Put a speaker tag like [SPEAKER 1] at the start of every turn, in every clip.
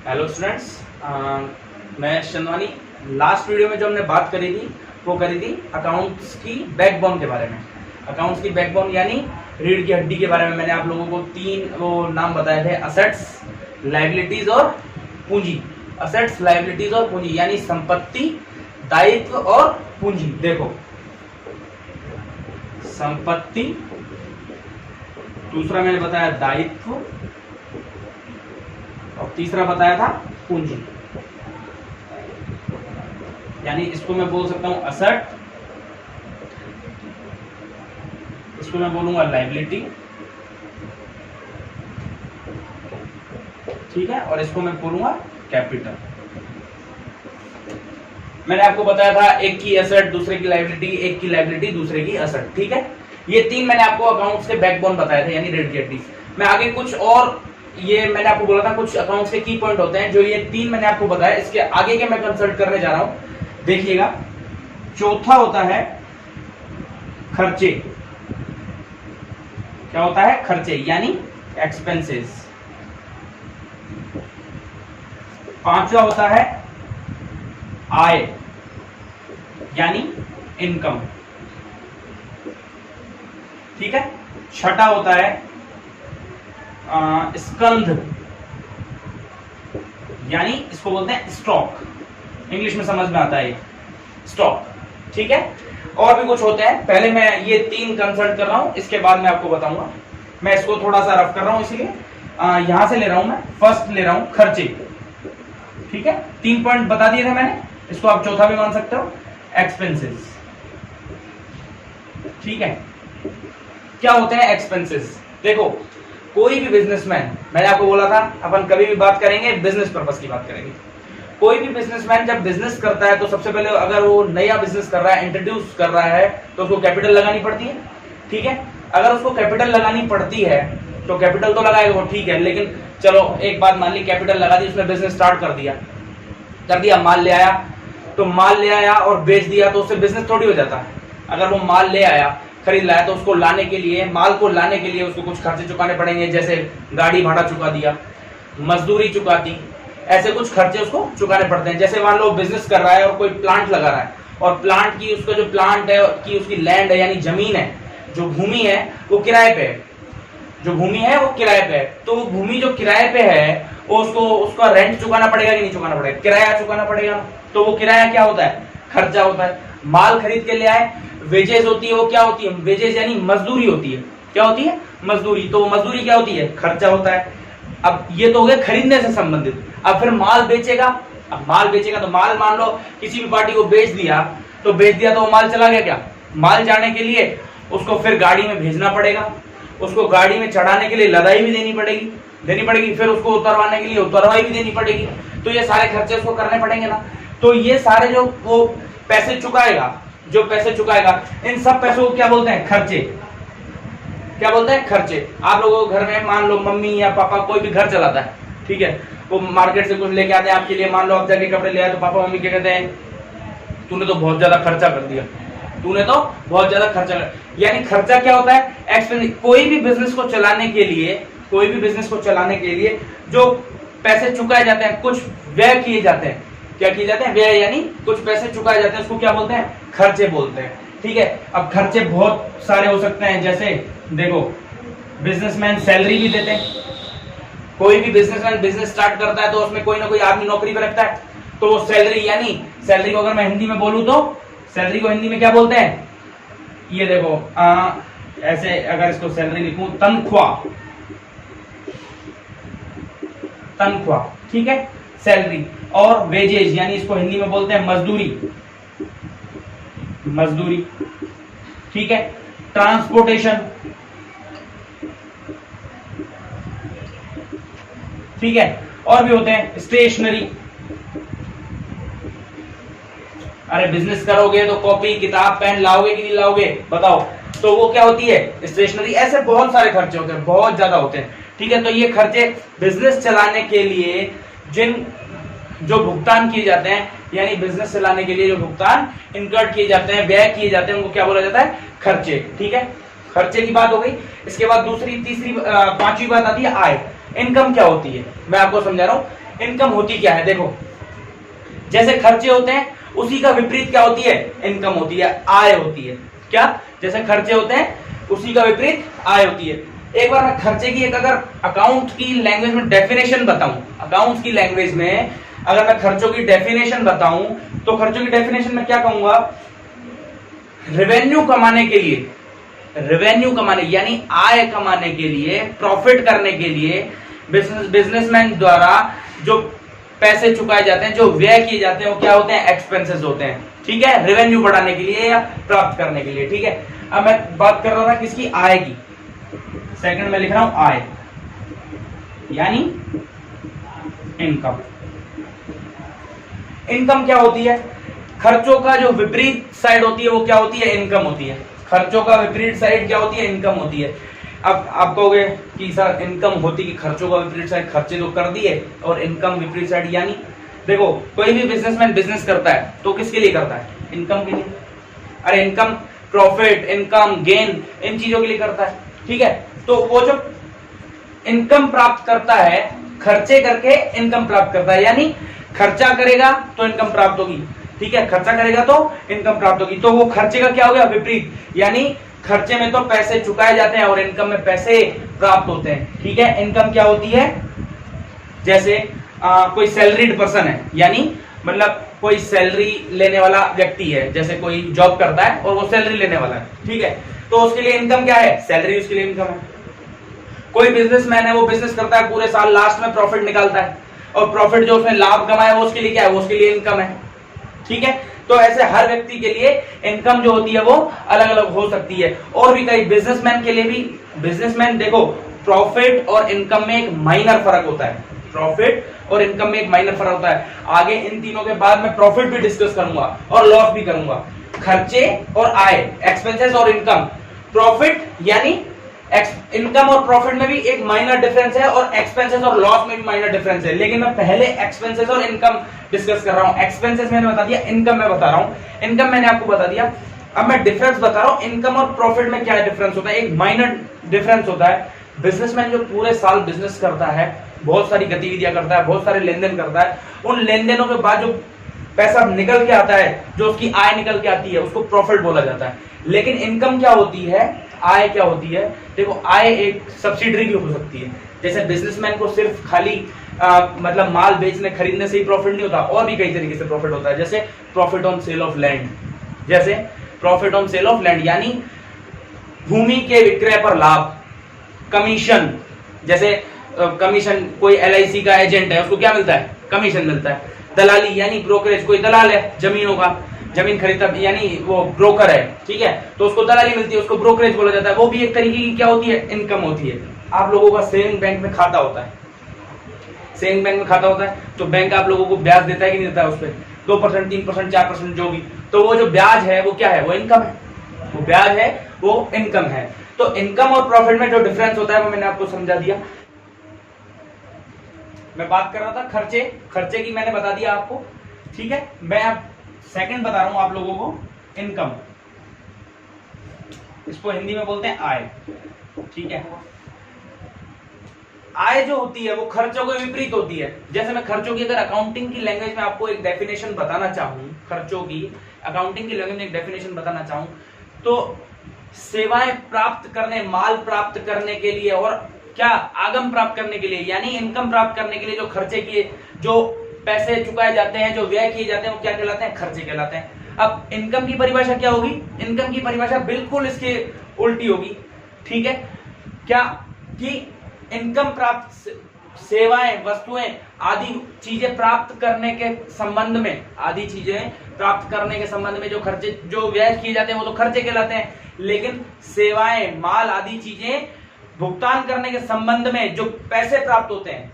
[SPEAKER 1] Hello students, मैं Chandwani. Last video में जो हमने बात करी थी वो करी थी अकाउंट्स की बैकबोन के बारे में। अकाउंट्स की बैकबोन यानी रीढ़ की हड्डी के बारे में मैंने आप लोगों को तीन वो नाम बताए थे, असेट्स, लायबिलिटीज और पूंजी। असेट्स, लायबिलिटीज और पूंजी यानी संपत्ति, दायित्व और पूंजी। देखो, संपत्ति, दूसरा मैंने बताया दायित्व और तीसरा बताया था पूंजी। यानी इसको मैं बोल सकता हूं असेट, इसको मैं बोलूंगा लायबिलिटी, ठीक है, और इसको मैं बोलूंगा कैपिटल। मैंने आपको बताया था एक की एसेट, दूसरे की लायबिलिटी, एक की लायबिलिटी, दूसरे की एसेट, ठीक है। ये तीन मैंने आपको अकाउंट्स के बैकबोन बताए थे, यानी रीढ़ की हड्डी। मैं आगे कुछ और, ये मैंने आपको बोला था कुछ अकाउंट्स के की पॉइंट होते हैं, जो ये तीन मैंने आपको बताया, इसके आगे के मैं कंसल्ट करने जा रहा हूं। देखिएगा, चौथा होता है खर्चे। क्या होता है? खर्चे यानी एक्सपेंसेस। पांचवा होता है आय यानी इनकम, ठीक है। छठा होता है स्कंध यानी इसको बोलते हैं स्टॉक, इंग्लिश में समझ में आता है स्टॉक, ठीक है। और भी कुछ होते हैं, पहले मैं ये तीन कंसल्ट कर रहा हूं, इसके बाद मैं आपको बताऊंगा। मैं इसको थोड़ा सा रफ कर रहा हूं, इसलिए यहां से ले रहा हूं, मैं फर्स्ट ले रहा हूं खर्चे, ठीक है। तीन पॉइंट बता दिए थे मैंने, इसको आप चौथा भी मान सकते हो, एक्सपेंसेस, ठीक है। क्या होते हैं एक्सपेंसेस? देखो, कोई भी बिजनेसमैन, मैंने आपको बोला था अपन कभी भी बात करेंगे बिजनेस पर्पस की बात करेंगे। कोई भी बिजनेसमैन जब बिजनेस करता है तो सबसे पहले अगर वो नया बिजनेस कर रहा है, इंट्रोड्यूस कर रहा है, तो उसको कैपिटल लगानी पड़ती है, ठीक है। अगर उसको कैपिटल लगानी पड़ती है तो कैपिटल तो लगाएगा वो, ठीक है, लेकिन चलो एक बात मान ली, कैपिटल लगा दी, उसने बिजनेस स्टार्ट कर दिया, माल ले आया, तो माल ले आया और बेच दिया तो उससे बिजनेस थोड़ी हो जाता है। अगर वो माल ले आया, खरीद लाया, तो उसको लाने के लिए, माल को लाने के लिए उसको कुछ खर्चे चुकाने पड़ेंगे, जैसे गाड़ी भाड़ा चुका दिया, मजदूरी चुका दी, ऐसे कुछ खर्चे उसको चुकाने पड़ते हैं। जैसे मान लो बिजनेस कर रहा है और कोई प्लांट लगा रहा है, और प्लांट की, उसका जो प्लांट है की उसकी लैंड है यानी जमीन है, जो भूमि है वो किराए पे है, जो भूमि है वो किराए पे है, तो भूमि जो किराए पे है वो उसको, उसका रेंट चुकाना पड़ेगा कि नहीं चुकाना पड़ेगा? किराया चुकाना पड़ेगा। तो वो किराया क्या होता है? खर्चा होता है। माल खरीद के ले आए, वेजेस होती है, वो क्या होती है? वेजेस यानी मजदूरी होती है। क्या होती है? मजदूरी। तो मजदूरी क्या होती है? खर्चा होता है। अब ये तो हो गया खरीदने से संबंधित। अब फिर माल बेचेगा, अब माल बेचेगा तो माल मान लो किसी भी पार्टी को बेच दिया, तो वो माल चला गया। क्या? माल जाने के लिए उसको फिर गाड़ी में भेजना पड़ेगा, उसको गाड़ी में चढ़ाने के लिए लदाई भी देनी पड़ेगी, फिर उसको उतरवाने के लिए उतरवाई भी देनी पड़ेगी। तो ये सारे खर्चे उसको करने पड़ेंगे ना। तो ये सारे जो वो पैसे चुकाएगा, इन सब पैसों को क्या बोलते हैं? खर्चे। क्या बोलते हैं? खर्चे। आप लोगों के घर में मान लो मम्मी या पापा कोई भी घर चलाता है, ठीक है, वो मार्केट से कुछ लेके आते हैं आपके लिए, मान लो आप जाके कपड़े ले आए, तो पापा मम्मी क्या कहते हैं? तूने तो बहुत ज्यादा खर्चा कर दिया, यानी खर्चा क्या होता है? एक्सपेंस। कोई भी बिजनेस को चलाने के लिए जो पैसे चुकाए जाते हैं, कुछ व्यय किए जाते हैं। क्या किए जाते हैं? व्यय यानी कुछ पैसे चुकाए जाते हैं, उसको क्या बोलते हैं? खर्चे बोलते हैं, ठीक है। अब खर्चे बहुत सारे हो सकते हैं, जैसे देखो, बिजनेसमैन सैलरी भी देते हैं। कोई भी बिजनेसमैन बिजनेस स्टार्ट करता है तो उसमें कोई ना कोई आदमी नौकरी पे रखता है, तो वो सैलरी, यानी सैलरी को अगर मैं हिंदी में बोलूं तो सैलरी को हिंदी में क्या बोलते हैं? ये देखो, ऐसे अगर इसको सैलरी लिखूं, तनख्वाह, ठीक है, सैलरी। और वेजेज यानी इसको हिंदी में बोलते हैं मजदूरी, ठीक है। ट्रांसपोर्टेशन, ठीक है। और भी होते हैं स्टेशनरी। अरे बिजनेस करोगे तो कॉपी, किताब, पेन लाओगे कि नहीं लाओगे? बताओ। तो वो क्या होती है? स्टेशनरी। ऐसे बहुत सारे खर्चे होते हैं, बहुत ज्यादा होते हैं, ठीक है। तो ये खर्चे बिजनेस चलाने के लिए जो भुगतान किए जाते हैं, यानी बिजनेस चलाने के लिए जो भुगतान इनकर्ड किए जाते हैं, व्यय किए जाते हैं, उनको क्या बोला जाता है? खर्चे, ठीक है। खर्चे की बात हो गई। इसके बाद दूसरी, तीसरी, पांचवी बात आती है आय। इनकम क्या होती है? मैं आपको समझा रहा हूं। इनकम होती क्या है? देखो, जैसे खर्चे होते हैं उसी का विपरीत क्या होती है? इनकम होती है, आय होती है। क्या? जैसे खर्चे होते हैं उसी का विपरीत आय होती है। एक बार मैं खर्चे की एक अगर अकाउंट की लैंग्वेज में डेफिनेशन बताऊं, अकाउंट्स की लैंग्वेज में अगर मैं खर्चों की डेफिनेशन बताऊं तो खर्चों की डेफिनेशन में क्या कहूंगा? रेवेन्यू कमाने के लिए, रेवेन्यू कमाने यानी आय कमाने के लिए, प्रॉफिट करने के लिए बिजनेसमैन द्वारा जो पैसे चुकाए जाते हैं, जो व्यय किए जाते हैं, वो क्या होते हैं? एक्सपेंसेस होते हैं। ठीक है, रेवेन्यू बढ़ाने के लिए या प्राप्त करने के लिए। ठीक है, अब मैं बात कर रहा था किसकी? आय की। सेकंड में लिख रहा हूं आय यानी इनकम। इनकम क्या होती है? खर्चों का जो विपरीत साइड होती है वो क्या होती है? इनकम होती है। खर्चों का विपरीत साइड क्या होती है? इनकम होती है। अब आप कहोगे कि सर इनकम होती कि खर्चों का विपरीत साइड, खर्चे तो कर दिए और इनकम विपरीत साइड, यानी देखो कोई भी बिजनेसमैन बिजनेस करता है तो किसके लिए करता है? इनकम के लिए। अरे इनकम, प्रॉफिट, इनकम, गेन, इन चीजों के लिए करता है। ठीक है, तो वो जो इनकम प्राप्त करता है, खर्चे करके इनकम प्राप्त करता है, यानी खर्चा करेगा तो इनकम प्राप्त होगी। ठीक है, खर्चा करेगा तो इनकम प्राप्त होगी। तो वो खर्चे का क्या हो गया? विपरीत, यानी खर्चे में तो पैसे चुकाए जाते हैं और इनकम में पैसे प्राप्त होते हैं। ठीक है, इनकम क्या होती है? जैसे कोई सैलरीड पर्सन है, यानी मतलब कोई सैलरी लेने वाला व्यक्ति है, जैसे कोई जॉब करता है और वो सैलरी लेने वाला है। ठीक है, तो उसके लिए इनकम क्या है? सैलरी उसके लिए इनकम है। कोई बिजनेसमैन है, वो बिजनेस करता है पूरे साल, लास्ट में प्रॉफिट निकालता है और प्रॉफिट जो उसने लाभ कमाया वो उसके लिए क्या है? वो उसके लिए इनकम है। ठीक है, तो ऐसे हर व्यक्ति के लिए इनकम जो होती है वो अलग अलग हो सकती है। और भी कई बिजनेसमैन के लिए भी, बिजनेसमैन देखो प्रॉफिट और इनकम में एक माइनर फर्क होता है। प्रॉफिट और इनकम में एक माइनर फर्क होता है। आगे इन तीनों के बाद मैं प्रॉफिट भी डिस्कस करूंगा और लॉस भी करूंगा। खर्चे और आय, एक्सपेंसेस और इनकम। प्रॉफिट यानी इनकम और प्रॉफिट में भी एक माइनर डिफरेंस है और एक्सपेंसेस और लॉस में भी माइनर डिफरेंस है। लेकिन मैं पहले एक्सपेंसेस और इनकम डिस्कस कर रहा हूं। एक्सपेंसेस मैंने बता दिया, इनकम मैं बता रहा हूं। इनकम मैंने आपको बता दिया, अब मैं डिफरेंस बता रहा हूं। इनकम और प्रॉफिट में क्या डिफरेंस होता है? एक माइनर डिफरेंस होता है। बिजनेसमैन जो पूरे साल बिजनेस करता है, बहुत सारी गतिविधियां करता है, बहुत सारे लेन देन करता है, उन लेन देनों के बाद जो पैसा निकल के आता है, जो उसकी आय निकल के आती है, उसको प्रॉफिट बोला जाता है। लेकिन इनकम क्या होती है? आय क्या होती है? देखो, आय एक सब्सिडरी भी हो सकती है। जैसे बिजनेसमैन को सिर्फ खाली मतलब माल बेचने खरीदने से ही प्रॉफिट नहीं होता, और भी कई तरीके से प्रॉफिट होता है। जैसे profit on sale of land, जैसे profit on sale of land यानी भूमि के विक्रय पर लाभ, कमीशन। जैसे कमीशन, कोई LIC का एजेंट है, उसको क्या मिलता है? कमीशन मिलता है। दलाली यानी ब्रोकरेज, कोई दलाल है जमीनों का, जमीन खरीदता यानी वो ब्रोकर है। ठीक है, तो उसको दलाली मिलती है, उसको ब्रोकरेज बोला जाता है। वो भी एक तरीके की क्या होती है? इनकम होती है। आप लोगों का सेविंग बैंक में खाता होता है, सेविंग बैंक में खाता होता है, तो बैंक आप लोगों को ब्याज देता है कि नहीं देता है? उस पर 2%, 3%, 4% जो भी, तो वो जो ब्याज है वो क्या है? वो इनकम है। वो ब्याज है, वो इनकम है। तो इनकम और प्रॉफिट में जो डिफरेंस होता है वो मैंने आपको समझा दिया। मैं बात कर रहा था खर्चे, खर्चे की मैंने बता दिया आपको। ठीक है, मैं अब सेकंड बता रहा हूं आप लोगों को, इनकम। इसको हिंदी में बोलते हैं आय। ठीक है, आय जो होती है वो खर्चों के विपरीत होती है। जैसे मैं खर्चों की अगर अकाउंटिंग की लैंग्वेज में आपको एक डेफिनेशन बताना चाहूं, खर्चों की अकाउंटिंग की लैंग्वेज में एक डेफिनेशन बताना चाहूं तो सेवाएं प्राप्त करने, माल प्राप्त करने के लिए और क्या आगम प्राप्त करने के लिए, यानी इनकम प्राप्त करने के लिए जो खर्चे किए, जो पैसे चुकाए जाते हैं, जो व्यय किए जाते हैं, वो क्या कहलाते हैं? खर्चे कहलाते हैं। अब इनकम की परिभाषा क्या होगी? इनकम की परिभाषा बिल्कुल इसके उल्टी होगी। ठीक है, क्या कि इनकम प्राप्त, सेवाएं, वस्तुएं आदि चीजें प्राप्त करने के संबंध में, आदि चीजें प्राप्त करने के संबंध में जो खर्चे, जो व्यय किए जाते हैं वो तो खर्चे कहलाते हैं। लेकिन सेवाएं, माल आदि चीजें भुगतान करने के संबंध में जो पैसे प्राप्त होते हैं,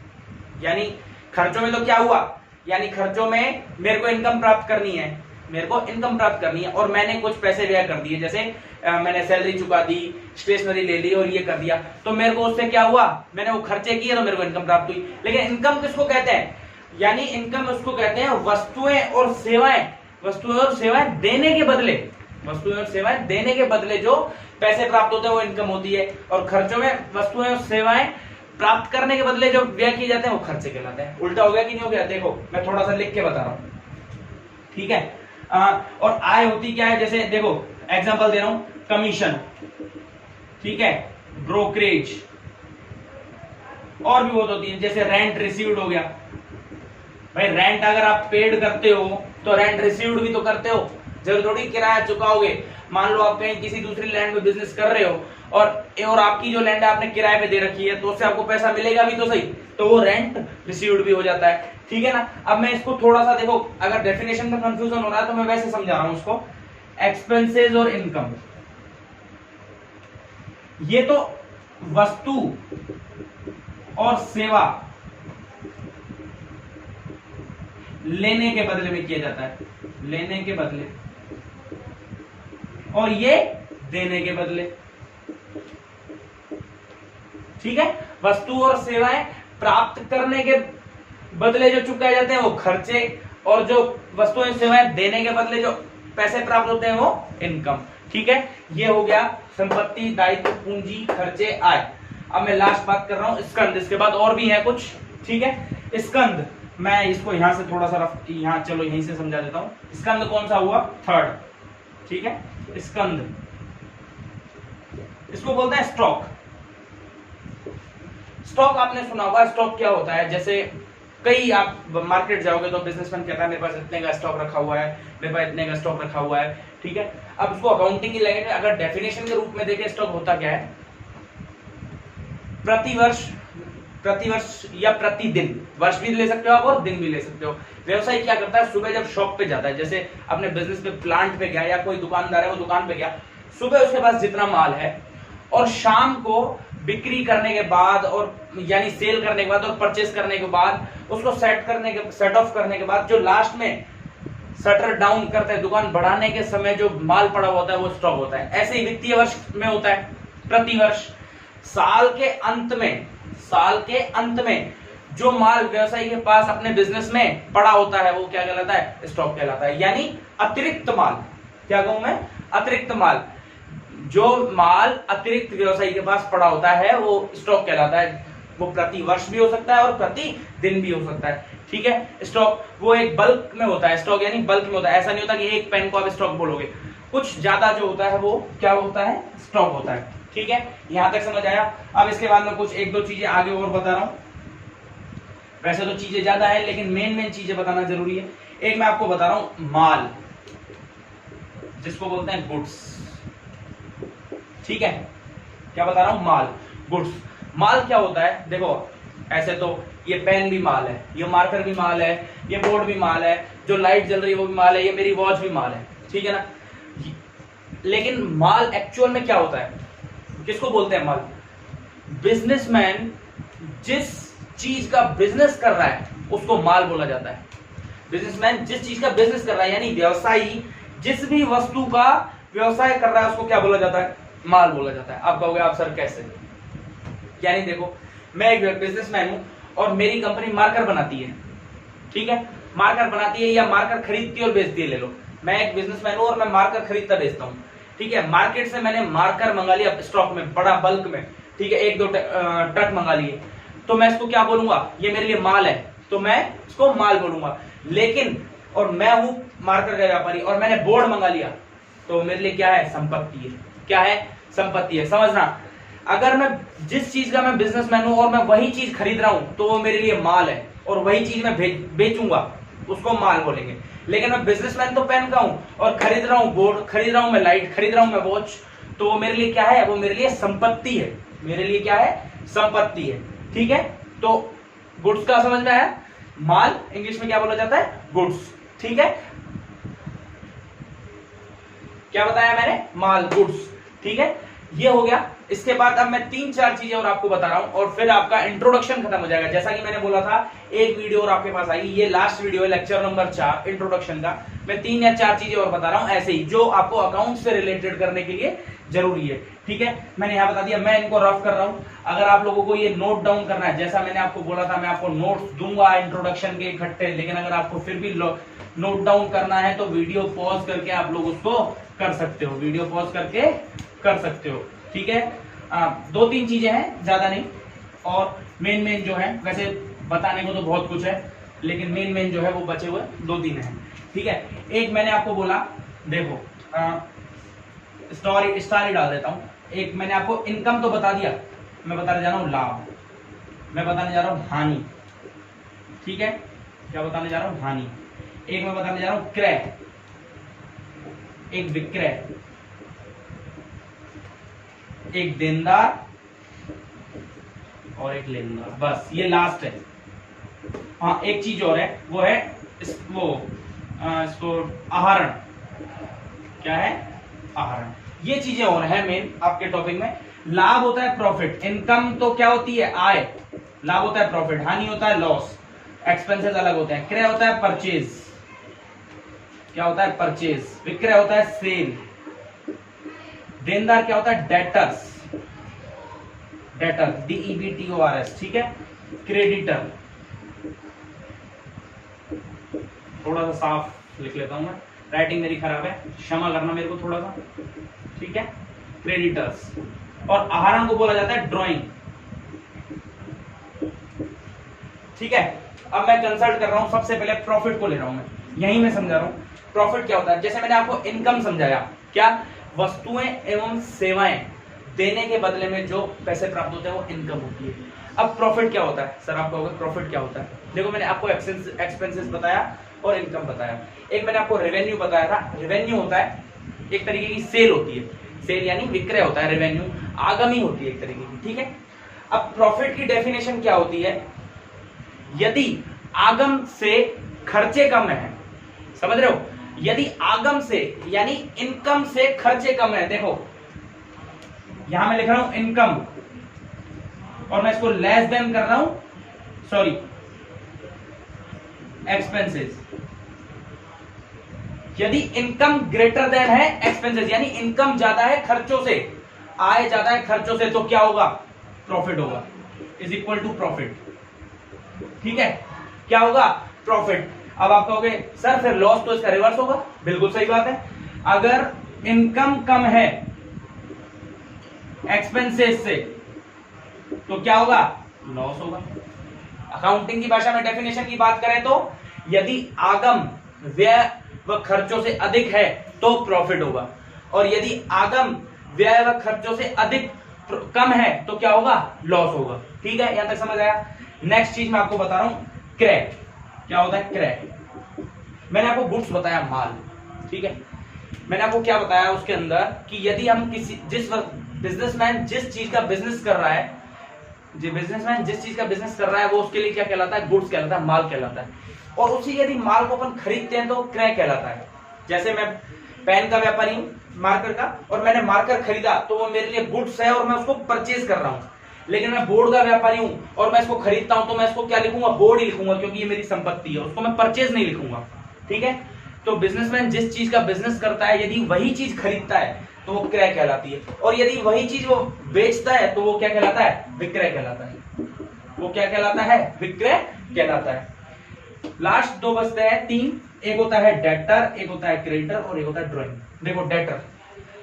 [SPEAKER 1] यानी खर्चों में तो क्या हुआ? यानी खर्चों में मेरे को इनकम प्राप्त करनी है, मेरे को इनकम प्राप्त करनी है और मैंने कुछ पैसे व्यय कर दिए, जैसे मैंने सैलरी चुका दी, स्टेशनरी ले ली और ये कर दिया, तो मेरे को उससे क्या हुआ? मैंने वो खर्चे किए तो मेरे को इनकम प्राप्त हुई। लेकिन इनकम किसको कहते हैं? यानी इनकम उसको कहते हैं वस्तुएं और सेवाएं, वस्तुएं और सेवाएं देने के बदले, वस्तुएं और सेवाएं देने के बदले जो पैसे प्राप्त होते हैं वो इनकम होती है। और खर्चों में वस्तुएं और सेवाएं प्राप्त करने के बदले जो व्यय किए जाते हैं वो खर्चे कहलाते हैं। उल्टा हो गया कि नहीं हो गया? देखो मैं थोड़ा सा लिख के बता रहा हूं, ठीक है। और आय होती क्या है, जैसे देखो एग्जांपल दे रहा हूं, कमीशन, ठीक है, ब्रोकरेज, और भी बहुत होती है, जैसे रेंट रिसीव्ड हो गया। भाई रेंट अगर आप पेड करते हो तो रेंट रिसीव्ड भी तो करते हो, जरूर थोड़ी किराया चुकाओगे। मान लो आप कहीं किसी दूसरी लैंड में बिजनेस कर रहे हो और आपकी जो लैंड है आपने किराए पे दे रखी है, तो उससे आपको पैसा मिलेगा भी तो सही, तो वो रेंट रिसीव्ड भी हो जाता है, ठीक है ना। अब मैं इसको थोड़ा सा देखो, अगर डेफिनेशन में कंफ्यूजन हो रहा है तो मैं वैसे समझा रहा हूं उसको, एक्सपेंसेस और इनकम, ये तो वस्तु और सेवा लेने के बदले में किया जाता है, लेने के बदले, और ये देने के बदले, ठीक है। वस्तु और सेवाएं प्राप्त करने के बदले जो चुकाए जाते हैं वो खर्चे, और जो वस्तुएं सेवाएं देने के बदले जो पैसे प्राप्त होते हैं वो इनकम, ठीक है। ये हो गया संपत्ति, दायित्व, पूंजी, खर्चे, आय। अब मैं लास्ट बात कर रहा हूं स्कंद, इसके बाद और भी है कुछ, ठीक है। स्कंद, मैं इसको यहां से थोड़ा सा यहां, चलो यहीं से समझा देता हूं। स्कंद कौन सा हुआ? थर्ड, ठीक है। स्कंद, इसको बोलते हैं स्टॉक। स्टॉक आपने सुना होगा, स्टॉक क्या होता है? जैसे कई आप मार्केट जाओगे तो बिजनेसमैन कहता है मेरे पास इतने का स्टॉक रखा हुआ है, मेरे पास इतने का स्टॉक रखा हुआ है, ठीक है। अब उसको अकाउंटिंग की लैंग्वेज में अगर डेफिनेशन के रूप में देखें, स्टॉक होता क्या है? प्रतिवर्ष या प्रतिदिन, वर्ष भी ले सकते हो आप और दिन भी ले सकते हो। व्यवसायी क्या करता है? सुबह जब शॉप पे जाता है, जैसे अपने बिजनेस पे प्लांट पे गया, या कोई दुकानदार है वो दुकान पे गया, सुबह उसके पास जितना माल है, और शाम को बिक्री करने के बाद, और यानी सेल करने के बाद और परचेस करने के बाद, उसको सेट ऑफ करने के बाद, जो लास्ट में शटर डाउन करते हैं, दुकान बढ़ाने के समय जो माल पड़ा होता है वो स्टॉक होता है। ऐसे ही वित्तीय वर्ष में होता है प्रतिवर्ष। साल के अंत में जो माल व्यवसायी के पास अपने बिजनेस में पड़ा होता है वो क्या कहलाता है? स्टॉक कहलाता है, यानी अतिरिक्त माल। क्या कहूं मैं? अतिरिक्त माल। जो माल अतिरिक्त व्यवसायी के पास पड़ा होता है वो स्टॉक कहलाता है। वो प्रति वर्ष भी हो सकता है और प्रति दिन भी हो सकता है, ठीक है। स्टॉक वो एक बल्क में होता है, स्टॉक यानी बल्क में होता है। ऐसा नहीं होता कि एक पेन को आप स्टॉक बोलोगे, कुछ ज्यादा जो होता है वो क्या होता है? स्टॉक होता है, ठीक है। यहां तक समझ आया? अब इसके बाद में कुछ एक दो चीजें आगे और बता रहा हूं। वैसे तो चीजें ज्यादा है लेकिन मेन चीजें बताना जरूरी है। एक मैं आपको बता रहा हूं माल, जिसको बोलते हैं गुड्स, ठीक है। क्या बता रहा हूं? माल, गुड्स। माल क्या होता है? देखो ऐसे तो ये पेन भी माल है, ये मार्कर भी माल है, ये बोर्ड भी माल है, जो लाइट जल रही है वो भी माल है, ये मेरी वॉच भी माल है, ठीक है ना। लेकिन माल एक्चुअल में क्या होता है? किसको बोलते हैं माल? बिजनेसमैन जिस चीज का बिजनेस कर रहा है उसको माल बोला जाता है। बिजनेसमैन जिस चीज का बिजनेस कर रहा है, यानी व्यवसायी जिस भी वस्तु का व्यवसाय कर रहा है उसको क्या बोला जाता है? माल बोला जाता है। आप कहोगे आप सर कैसे? यानी देखो मैं एक बिजनेसमैन हूं और मेरी कंपनी मार्कर बनाती है, ठीक है। मार्कर बनाती है या मार्कर खरीदती है और बेचती है। ले लो, मैं एक बिजनेसमैन हूं और मैं मार्कर खरीदता बेचता हूं, ठीक है। मार्केट से मैंने मार्कर मंगा लिया स्टॉक में, बड़ा बल्क में, ठीक है, एक दो ट्रक मंगा लिए, तो मैं इसको क्या बोलूंगा? ये मेरे लिए माल है, तो मैं इसको माल बोलूंगा। लेकिन और मैं हूं मार्कर का व्यापारी और मैंने बोर्ड मंगा लिया, तो मेरे लिए क्या है? संपत्ति है। क्या है? संपत्ति है। समझना, अगर मैं जिस चीज का मैं बिजनेसमैन हूं और मैं वही चीज खरीद रहा हूं तो वो मेरे लिए माल है, और वही चीज मैं बेचूंगा उसको माल बोलेंगे। लेकिन मैं बिजनेसमैन तो पेन का हूं और खरीद रहा हूं बोर्ड, खरीद रहा हूं मैं लाइट, खरीद रहा हूं मैं वॉच, तो वो मेरे लिए क्या है? वो मेरे लिए संपत्ति है। मेरे लिए क्या है? संपत्ति है, ठीक है। तो गुड्स का समझ में आया? माल इंग्लिश में क्या बोला जाता है? गुड्स, ठीक है। क्या बताया मैंने? माल, गुड्स, ठीक है। ये हो गया। इसके बाद अब मैं 3-4 चीजें और आपको बता रहा हूं और फिर आपका इंट्रोडक्शन खत्म हो जाएगा। जैसा कि मैंने बोला था एक वीडियो और आपके पास आएगी, ये लास्ट वीडियो है, लेक्चर नंबर 4 इंट्रोडक्शन का। मैं 3 या 4 चीजें और बता रहा हूं ऐसे ही, जो आपको अकाउंट से रिलेटेड करने के लिए जरूरी है, ठीक है। मैंने यहाँ बता दिया, मैं इनको रफ कर रहा हूं। अगर आप लोगों को ये नोट डाउन करना है, जैसा मैंने आपको बोला था, मैं आपको नोट्स दूंगा इंट्रोडक्शन के इकट्ठे, लेकिन अगर आपको फिर भी नोट डाउन करना है तो वीडियो पॉज करके आप लोग उसको कर सकते हो, वीडियो पॉज करके कर सकते हो, ठीक है। 2-3 चीजें हैं, ज्यादा नहीं। और मेन जो है, वैसे बताने को तो बहुत कुछ है, लेकिन मेन जो है वो बचे हुए 2-3 हैं। ठीक है, एक मैंने आपको बोला, देखो स्टार डाल देता हूं। एक मैंने आपको इनकम तो बता दिया, मैं बताने जा रहा हूं लाभ, मैं बताने जा रहा हूं हानि। ठीक है, क्या बताने जा रहा हूं? हानि। एक मैं बताने जा रहा हूं क्रय, एक विक्रय, एक देनदार और एक लेनदार। बस ये लास्ट है। हाँ, एक चीज और है, वो है इसको आहरण। क्या है? आहरण। ये चीजें और है मेन आपके टॉपिक में। लाभ होता है प्रॉफिट, इनकम तो क्या होती है? आय। लाभ होता है प्रॉफिट, हानि होता है लॉस, एक्सपेंसेस अलग होते हैं। क्रय होता है परचेज, क्या होता है? परचेज। विक्रय होता है सेल। देनदार क्या होता है? Debtors, debtor, DEBTORS। ठीक है, क्रेडिटर, थोड़ा सा साफ लिख लेता हूं मैं, राइटिंग मेरी खराब है, क्षमा करना मेरे को थोड़ा सा। ठीक है, क्रेडिटर्स। और आहरण को बोला जाता है ड्राइंग। ठीक है, अब मैं कंसल्ट कर रहा हूं, सबसे पहले प्रॉफिट को ले रहा हूं मैं, यही मैं समझा रहा हूं प्रॉफिट क्या होता है। जैसे मैंने आपको इनकम समझाया, क्या? वस्तुएं एवं सेवाएं देने के बदले में जो पैसे प्राप्त होते हैं वो इनकम होती है। अब प्रॉफिट क्या होता है? सर आप कहोगे प्रॉफिट क्या होता है? देखो, मैंने आपको एक्सपेंसेस बताया और इनकम बताया। एक मैंने आपको रेवेन्यू बताया था। रेवेन्यू होता है एक तरीके की सेल होती है, सेल यानी विक्रय होता है। रेवेन्यू आगमी होती है एक तरीके की। ठीक है, अब प्रॉफिट की डेफिनेशन क्या होती है? यदि आगम से खर्चे कम है, समझ रहे हो? यदि आगम से यानी इनकम से खर्चे कम है। देखो यहां मैं लिख रहा हूं इनकम और मैं इसको लेस देन कर रहा हूं, सॉरी, एक्सपेंसेस। यदि इनकम ग्रेटर देन है एक्सपेंसेस, यानी इनकम ज्यादा है खर्चों से, आय ज्यादा है खर्चों से, तो क्या होगा? प्रॉफिट होगा, इज इक्वल टू प्रॉफिट। ठीक है, क्या होगा? प्रॉफिट। अब आप कहोगे सर फिर लॉस तो इसका रिवर्स होगा। बिल्कुल सही बात है, अगर इनकम कम है एक्सपेंसेस से तो क्या होगा? लॉस होगा। अकाउंटिंग की भाषा में डेफिनेशन की बात करें तो यदि आगम व्यय व खर्चों से अधिक है तो प्रॉफिट होगा, और यदि आगम व्यय व खर्चों से अधिक कम है तो क्या होगा? लॉस होगा। ठीक है, यहां तक समझ आया? नेक्स्ट चीज मैं आपको बता रहा हूं क्रय। क्या होता है क्रय? मैंने आपको गुड्स बताया, माल। ठीक है, मैंने आपको क्या बताया उसके अंदर कि यदि हम बिजनेसमैन जिस चीज का बिजनेस कर रहा है, वो उसके लिए क्या कहलाता है? गुड्स कहलाता है, माल कहलाता है। और उसी यदि माल को अपन खरीदते हैं तो क्रय कहलाता है। जैसे मैं पेन का व्यापारी हूं, मार्कर का, और मैंने मार्कर खरीदा तो वो मेरे लिए गुड्स है और मैं उसको परचेज कर रहा हूं। लेकिन मैं बोर्ड का व्यापारी हूं और मैं इसको खरीदता हूं तो मैं इसको क्या लिखूंगा? बोर्ड ही लिखूंगा, क्योंकि ये मेरी संपत्ति है, उसको मैं परचेज नहीं लिखूंगा। ठीक है, तो बिजनेसमैन जिस चीज का बिजनेस करता है यदि वही चीज खरीदता है तो वो क्रय कहलाती है, और यदि वही चीज वो बेचता है तो वो क्या कहलाता है? विक्रय कहलाता है। वो क्या कहलाता है? विक्रय कहलाता है। लास्ट दो बचते हैं, 3। एक होता है डेटर, एक होता है क्रेडिटर और एक होता है ड्राइंग। देखो डेटर,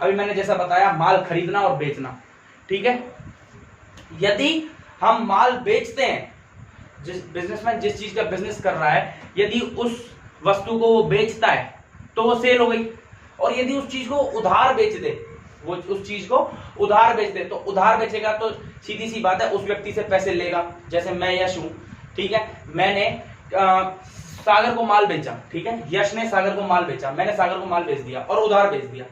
[SPEAKER 1] अभी मैंने जैसा बताया, माल खरीदना और बेचना। ठीक है, यदि हम माल बेचते हैं, जिस बिजनेसमैन जिस चीज का बिजनेस कर रहा है, यदि उस वस्तु को वो बेचता है तो वो सेल हो गई। और यदि उस चीज को उधार बेच दे, वो उस चीज को उधार बेच दे, तो उधार बेचेगा तो सीधी सी बात है उस व्यक्ति से पैसे लेगा। जैसे मैं यश हूं, ठीक है, मैंने सागर को माल बेचा। ठीक है, यश ने सागर को माल बेचा, मैंने सागर को माल बेच दिया और उधार बेच दिया,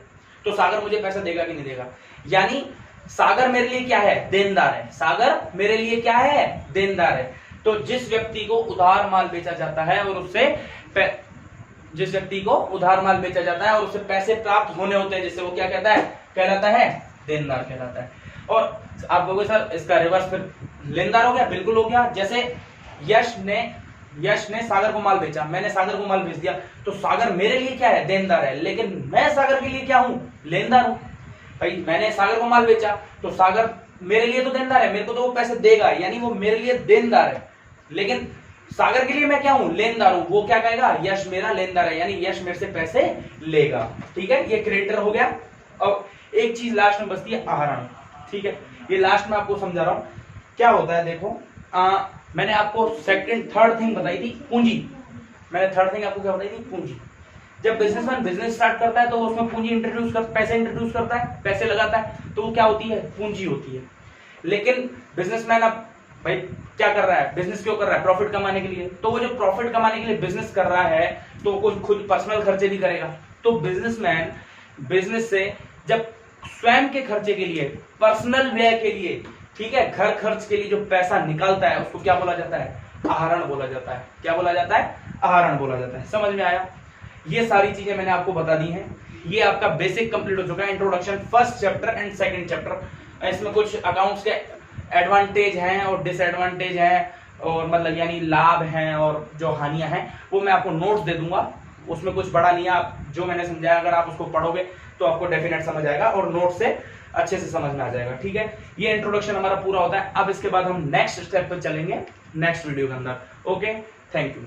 [SPEAKER 1] तो सागर मुझे पैसा देगा कि नहीं देगा? यानी सागर मेरे लिए क्या है? देनदार है। सागर मेरे लिए क्या है? देनदार है। तो जिस व्यक्ति को उधार माल बेचा जाता है और उससे पैसे प्राप्त होने होते हैं, जिससे वो क्या कहता है? कहलाता है देनदार कहलाता है। और आप कहोगे सर इसका रिवर्स फिर लेनदार हो गया। बिल्कुल हो गया। जैसे यश ने सागर को माल बेचा, मैंने सागर को माल बेच दिया, तो सागर मेरे लिए क्या है? देनदार है, लेकिन मैं सागर के लिए क्या हूं? लेनदार हूं। भाई मैंने सागर को माल बेचा तो सागर मेरे लिए तो देनदार है, मेरे को तो वो पैसे देगा, यानी वो मेरे लिए देनदार है, लेकिन सागर के लिए मैं क्या हूं? लेनदार हूं। वो क्या कहेगा? यश मेरा लेनदार है, यानी यश मेरे से पैसे लेगा। ठीक है, ये क्रेडिटर हो गया। और एक चीज लास्ट में बचती है, आहरण। ठीक है, ये लास्ट में आपको समझा रहा हूं। क्या होता है देखो, मैंने आपको थर्ड थिंग बताई थी पूंजी। मैंने थर्ड थिंग आपको क्या बताई थी? पूंजी। जब बिजनेसमैन बिजनेस स्टार्ट करता है तो उसमें पूंजी पैसे इंट्रोड्यूस करता है, पैसे लगाता है, तो वो क्या होती है? पूंजी होती है। लेकिन बिजनेसमैन अब भाई क्या कर रहा है? बिजनेस क्यों कर रहा है? प्रॉफिट कमाने के लिए। तो वो जो प्रॉफिट कमाने के लिए बिजनेस कर रहा है तो कुछ खुद पर्सनल खर्चे भी करेगा। तो बिजनेसमैन बिजनेस से जब स्वयं के खर्चे के लिए, पर्सनल व्यय के लिए, ठीक है, घर खर्च के लिए जो पैसा निकालता है उसको क्या बोला जाता है? आहरण बोला जाता है। क्या बोला जाता है? आहरण बोला जाता है। समझ में आया? ये सारी चीजें मैंने आपको बता दी हैं। ये आपका बेसिक कंप्लीट हो चुका है, introduction first chapter and second chapter. इसमें कुछ अकाउंट्स के एडवांटेज हैं और डिसएडवांटेज हैं, और मतलब यानी लाभ हैं और जो हानियां हैं, वो मैं आपको नोट्स दे दूंगा। उसमें कुछ बड़ा नहीं है, आप जो मैंने समझाया अगर आप उसको पढ़ोगे तो आपको डेफिनेट समझ आएगा और नोट से अच्छे से समझ में आ जाएगा। ठीक है, ये इंट्रोडक्शन हमारा पूरा होता है। अब इसके बाद हम नेक्स्ट स्टेप पर चलेंगे नेक्स्ट वीडियो के अंदर। Okay, thank you.